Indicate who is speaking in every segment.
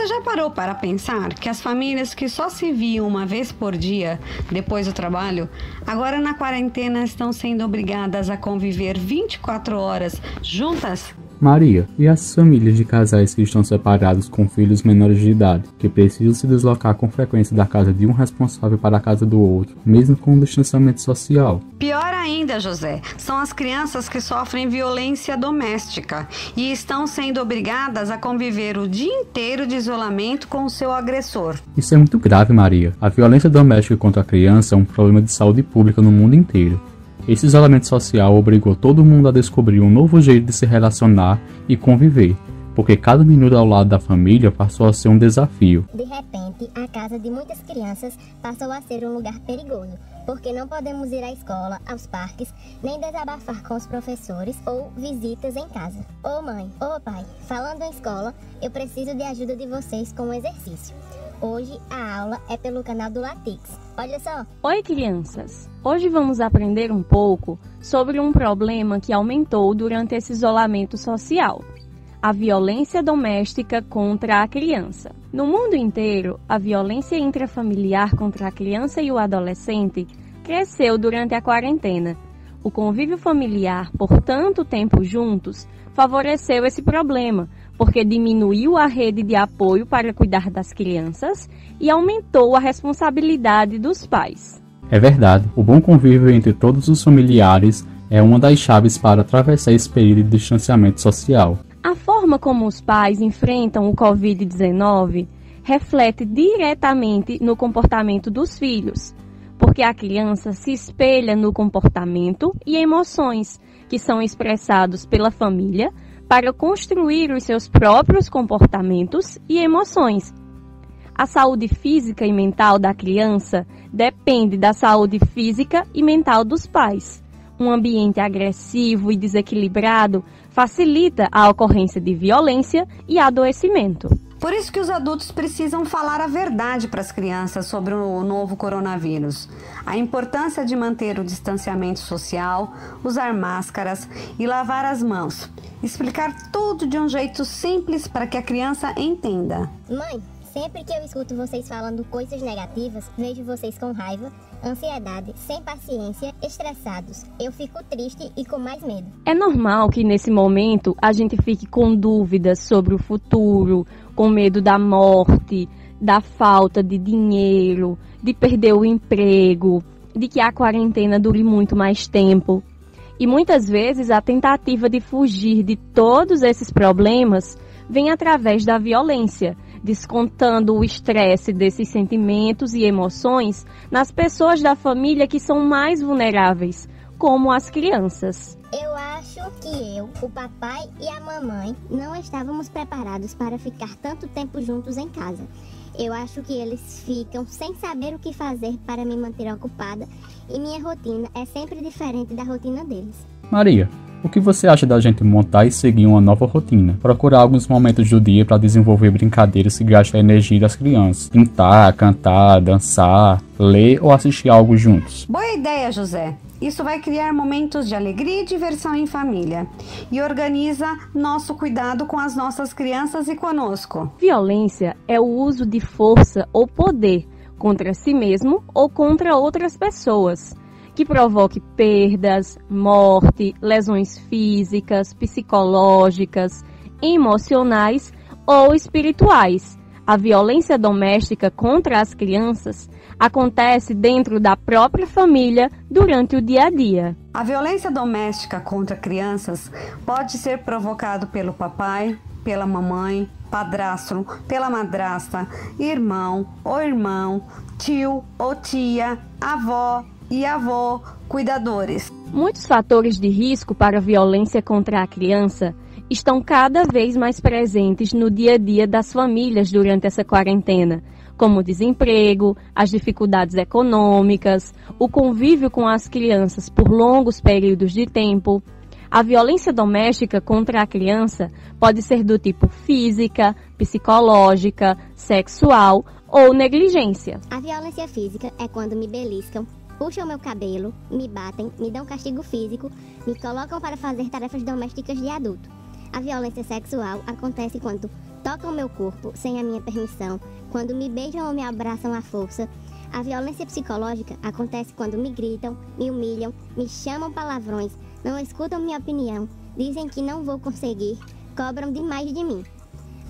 Speaker 1: já parou para pensar que as famílias que só se viam uma vez por dia depois do trabalho, agora na quarentena estão sendo obrigadas a conviver 24 horas juntas?
Speaker 2: Maria, e as famílias de casais que estão separados com filhos menores de idade, que precisam se deslocar com frequência da casa de um responsável para a casa do outro, mesmo com o distanciamento social?
Speaker 1: Pior ainda, José, são as crianças que sofrem violência doméstica e estão sendo obrigadas a conviver o dia inteiro de isolamento com o seu agressor.
Speaker 2: Isso é muito grave, Maria. A violência doméstica contra a criança é um problema de saúde pública no mundo inteiro. Esse isolamento social obrigou todo mundo a descobrir um novo jeito de se relacionar e conviver, porque cada minuto ao lado da família passou a ser um desafio.
Speaker 3: De repente, a casa de muitas crianças passou a ser um lugar perigoso, porque não podemos ir à escola, aos parques, nem desabafar com os professores ou visitas em casa. Ô mãe, ô pai, falando em escola, eu preciso de ajuda de vocês com um exercício. Hoje a aula é pelo canal do Latix. Olha só!
Speaker 4: Oi, crianças! Hoje vamos aprender um pouco sobre um problema que aumentou durante esse isolamento social: a violência doméstica contra a criança. No mundo inteiro, a violência intrafamiliar contra a criança e o adolescente cresceu durante a quarentena. O convívio familiar por tanto tempo juntos favoreceu esse problema, porque diminuiu a rede de apoio para cuidar das crianças e aumentou a responsabilidade dos pais.
Speaker 2: É verdade, o bom convívio entre todos os familiares é uma das chaves para atravessar esse período de distanciamento social.
Speaker 4: A forma como os pais enfrentam o Covid-19 reflete diretamente no comportamento dos filhos, porque a criança se espelha no comportamento e emoções que são expressados pela família para construir os seus próprios comportamentos e emoções. A saúde física e mental da criança depende da saúde física e mental dos pais. Um ambiente agressivo e desequilibrado facilita a ocorrência de violência e adoecimento.
Speaker 1: Por isso que os adultos precisam falar a verdade para as crianças sobre o novo coronavírus. A importância de manter o distanciamento social, usar máscaras e lavar as mãos. Explicar tudo de um jeito simples para que a criança entenda.
Speaker 3: Mãe, sempre que eu escuto vocês falando coisas negativas, vejo vocês com raiva, ansiedade, sem paciência, estressados. Eu fico triste e com mais medo.
Speaker 4: É normal que nesse momento a gente fique com dúvidas sobre o futuro, com medo da morte, da falta de dinheiro, de perder o emprego, de que a quarentena dure muito mais tempo. E muitas vezes a tentativa de fugir de todos esses problemas vem através da violência, descontando o estresse desses sentimentos e emoções nas pessoas da família que são mais vulneráveis, como as crianças.
Speaker 3: Eu acho que eu, o papai e a mamãe não estávamos preparados para ficar tanto tempo juntos em casa. Eu acho que eles ficam sem saber o que fazer para me manter ocupada e minha rotina é sempre diferente da rotina deles.
Speaker 2: Maria, o que você acha da gente montar e seguir uma nova rotina? Procurar alguns momentos do dia para desenvolver brincadeiras que gastam a energia das crianças. Pintar, cantar, dançar, ler ou assistir algo juntos.
Speaker 1: Boa ideia, José. Isso vai criar momentos de alegria e diversão em família e organiza nosso cuidado com as nossas crianças e conosco.
Speaker 4: Violência é o uso de força ou poder contra si mesmo ou contra outras pessoas, que provoque perdas, morte, lesões físicas, psicológicas, emocionais ou espirituais. A violência doméstica contra as crianças acontece dentro da própria família durante o dia a dia.
Speaker 1: A violência doméstica contra crianças pode ser provocado pelo papai, pela mamãe, padrasto, pela madrasta, irmão ou irmão, tio ou tia, avó e avô, cuidadores.
Speaker 4: Muitos fatores de risco para a violência contra a criança estão cada vez mais presentes no dia a dia das famílias durante essa quarentena, como o desemprego, as dificuldades econômicas, o convívio com as crianças por longos períodos de tempo. A violência doméstica contra a criança pode ser do tipo física, psicológica, sexual ou negligência.
Speaker 3: A violência física é quando me beliscam, puxam meu cabelo, me batem, me dão castigo físico, me colocam para fazer tarefas domésticas de adulto. A violência sexual acontece quando tocam meu corpo sem a minha permissão, quando me beijam ou me abraçam à força. A violência psicológica acontece quando me gritam, me humilham, me chamam palavrões, não escutam minha opinião, dizem que não vou conseguir, cobram demais de mim.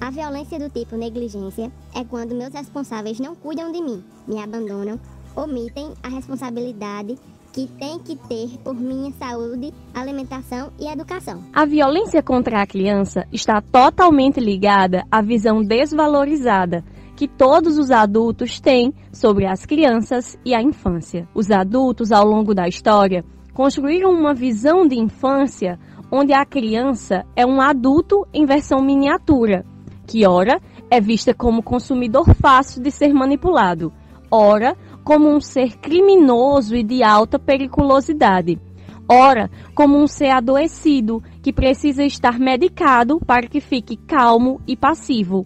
Speaker 3: A violência do tipo negligência é quando meus responsáveis não cuidam de mim, me abandonam, omitem a responsabilidade que tem que ter por minha saúde, alimentação e educação.
Speaker 4: A violência contra a criança está totalmente ligada à visão desvalorizada que todos os adultos têm sobre as crianças e a infância. Os adultos, ao longo da história, construíram uma visão de infância onde a criança é um adulto em versão miniatura, que ora é vista como consumidor fácil de ser manipulado, ora como um ser criminoso e de alta periculosidade, ora como um ser adoecido que precisa estar medicado para que fique calmo e passivo.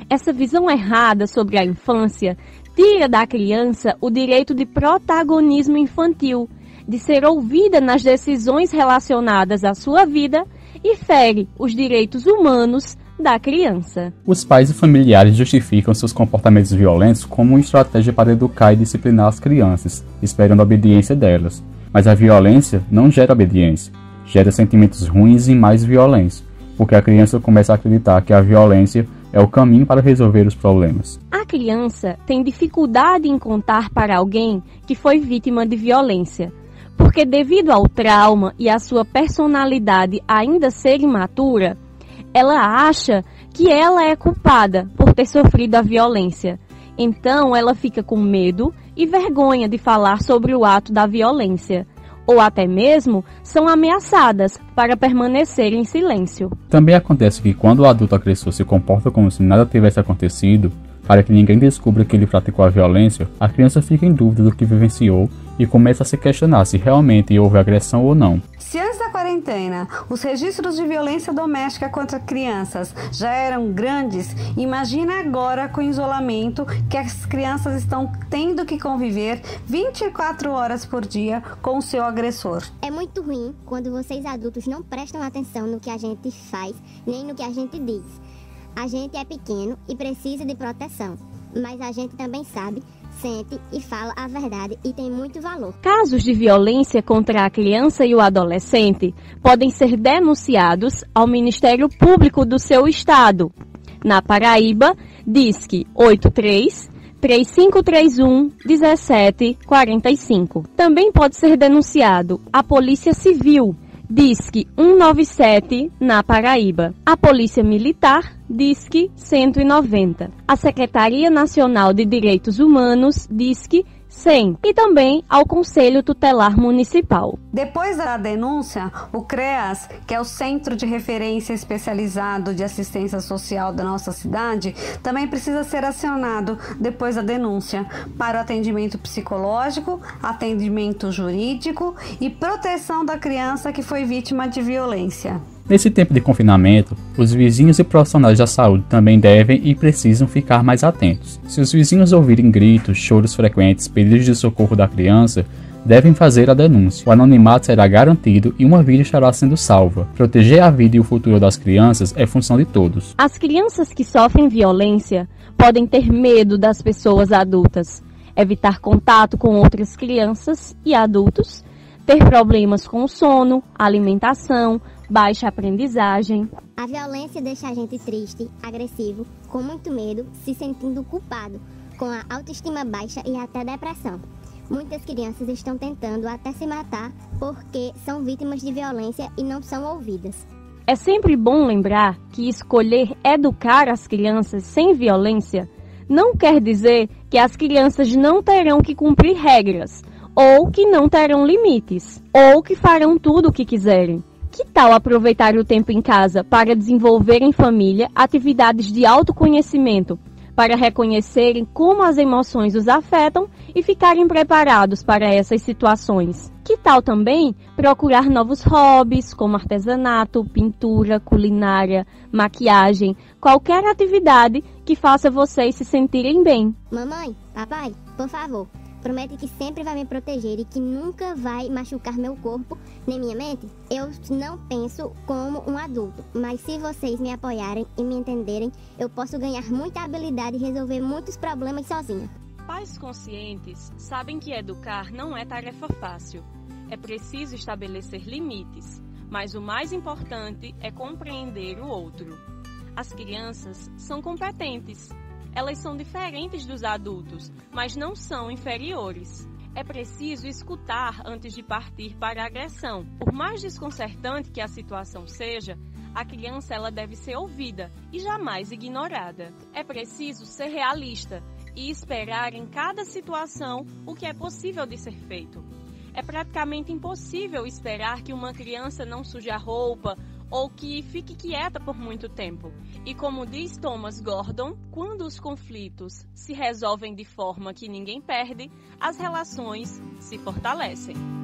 Speaker 4: Essa visão errada sobre a infância tira da criança o direito de protagonismo infantil, de ser ouvida nas decisões relacionadas à sua vida e fere os direitos humanos da criança.
Speaker 2: Os pais e familiares justificam seus comportamentos violentos como uma estratégia para educar e disciplinar as crianças, esperando a obediência delas. Mas a violência não gera obediência, gera sentimentos ruins e mais violência, porque a criança começa a acreditar que a violência é o caminho para resolver os problemas.
Speaker 4: A criança tem dificuldade em contar para alguém que foi vítima de violência, porque devido ao trauma e à sua personalidade ainda ser imatura, ela acha que ela é culpada por ter sofrido a violência. Então, ela fica com medo e vergonha de falar sobre o ato da violência, ou até mesmo são ameaçadas para permanecer em silêncio.
Speaker 2: Também acontece que quando o adulto agressor se comporta como se nada tivesse acontecido, para que ninguém descubra que ele praticou a violência, a criança fica em dúvida do que vivenciou e começa a se questionar se realmente houve agressão ou não.
Speaker 1: Se antes da quarentena os registros de violência doméstica contra crianças já eram grandes, imagina agora com o isolamento que as crianças estão tendo que conviver 24 horas por dia com o seu agressor.
Speaker 3: É muito ruim quando vocês adultos não prestam atenção no que a gente faz, nem no que a gente diz. A gente é pequeno e precisa de proteção, mas a gente também sabe, sente e fala a verdade e tem muito valor.
Speaker 4: Casos de violência contra a criança e o adolescente podem ser denunciados ao Ministério Público do seu estado. Na Paraíba, DISC 83-3531-1745. Também pode ser denunciado à Polícia Civil, DISC 197 na Paraíba, a Polícia Militar, DISC 190, a Secretaria Nacional de Direitos Humanos, DISC 100, e também ao Conselho Tutelar Municipal.
Speaker 1: Depois da denúncia, o CREAS, que é o Centro de Referência Especializado de Assistência Social da nossa cidade, também precisa ser acionado depois da denúncia para o atendimento psicológico, atendimento jurídico e proteção da criança que foi vítima de violência.
Speaker 2: Nesse tempo de confinamento, os vizinhos e profissionais da saúde também devem e precisam ficar mais atentos. Se os vizinhos ouvirem gritos, choros frequentes, pedidos de socorro da criança, devem fazer a denúncia. O anonimato será garantido e uma vida estará sendo salva. Proteger a vida e o futuro das crianças é função de todos.
Speaker 4: As crianças que sofrem violência podem ter medo das pessoas adultas, evitar contato com outras crianças e adultos, ter problemas com o sono, alimentação, baixa aprendizagem.
Speaker 3: A violência deixa a gente triste, agressivo, com muito medo, se sentindo culpado, com a autoestima baixa e até depressão. Muitas crianças estão tentando até se matar porque são vítimas de violência e não são ouvidas.
Speaker 4: É sempre bom lembrar que escolher educar as crianças sem violência não quer dizer que as crianças não terão que cumprir regras, ou que não terão limites, ou que farão tudo o que quiserem. Que tal aproveitar o tempo em casa para desenvolver em família atividades de autoconhecimento, para reconhecerem como as emoções os afetam e ficarem preparados para essas situações? Que tal também procurar novos hobbies, como artesanato, pintura, culinária, maquiagem, qualquer atividade que faça vocês se sentirem bem?
Speaker 3: Mamãe, papai, por favor, Promete que sempre vai me proteger e que nunca vai machucar meu corpo nem minha mente? Eu não penso como um adulto, mas se vocês me apoiarem e me entenderem, eu posso ganhar muita habilidade e resolver muitos problemas sozinha.
Speaker 4: Pais conscientes sabem que educar não é tarefa fácil. É preciso estabelecer limites, mas o mais importante é compreender o outro. As crianças são competentes. Elas são diferentes dos adultos, mas não são inferiores. É preciso escutar antes de partir para a agressão. Por mais desconcertante que a situação seja, a criança ela deve ser ouvida e jamais ignorada. É preciso ser realista e esperar em cada situação o que é possível de ser feito. É praticamente impossível esperar que uma criança não suje a roupa ou que fique quieta por muito tempo. E como diz Thomas Gordon, quando os conflitos se resolvem de forma que ninguém perde, as relações se fortalecem.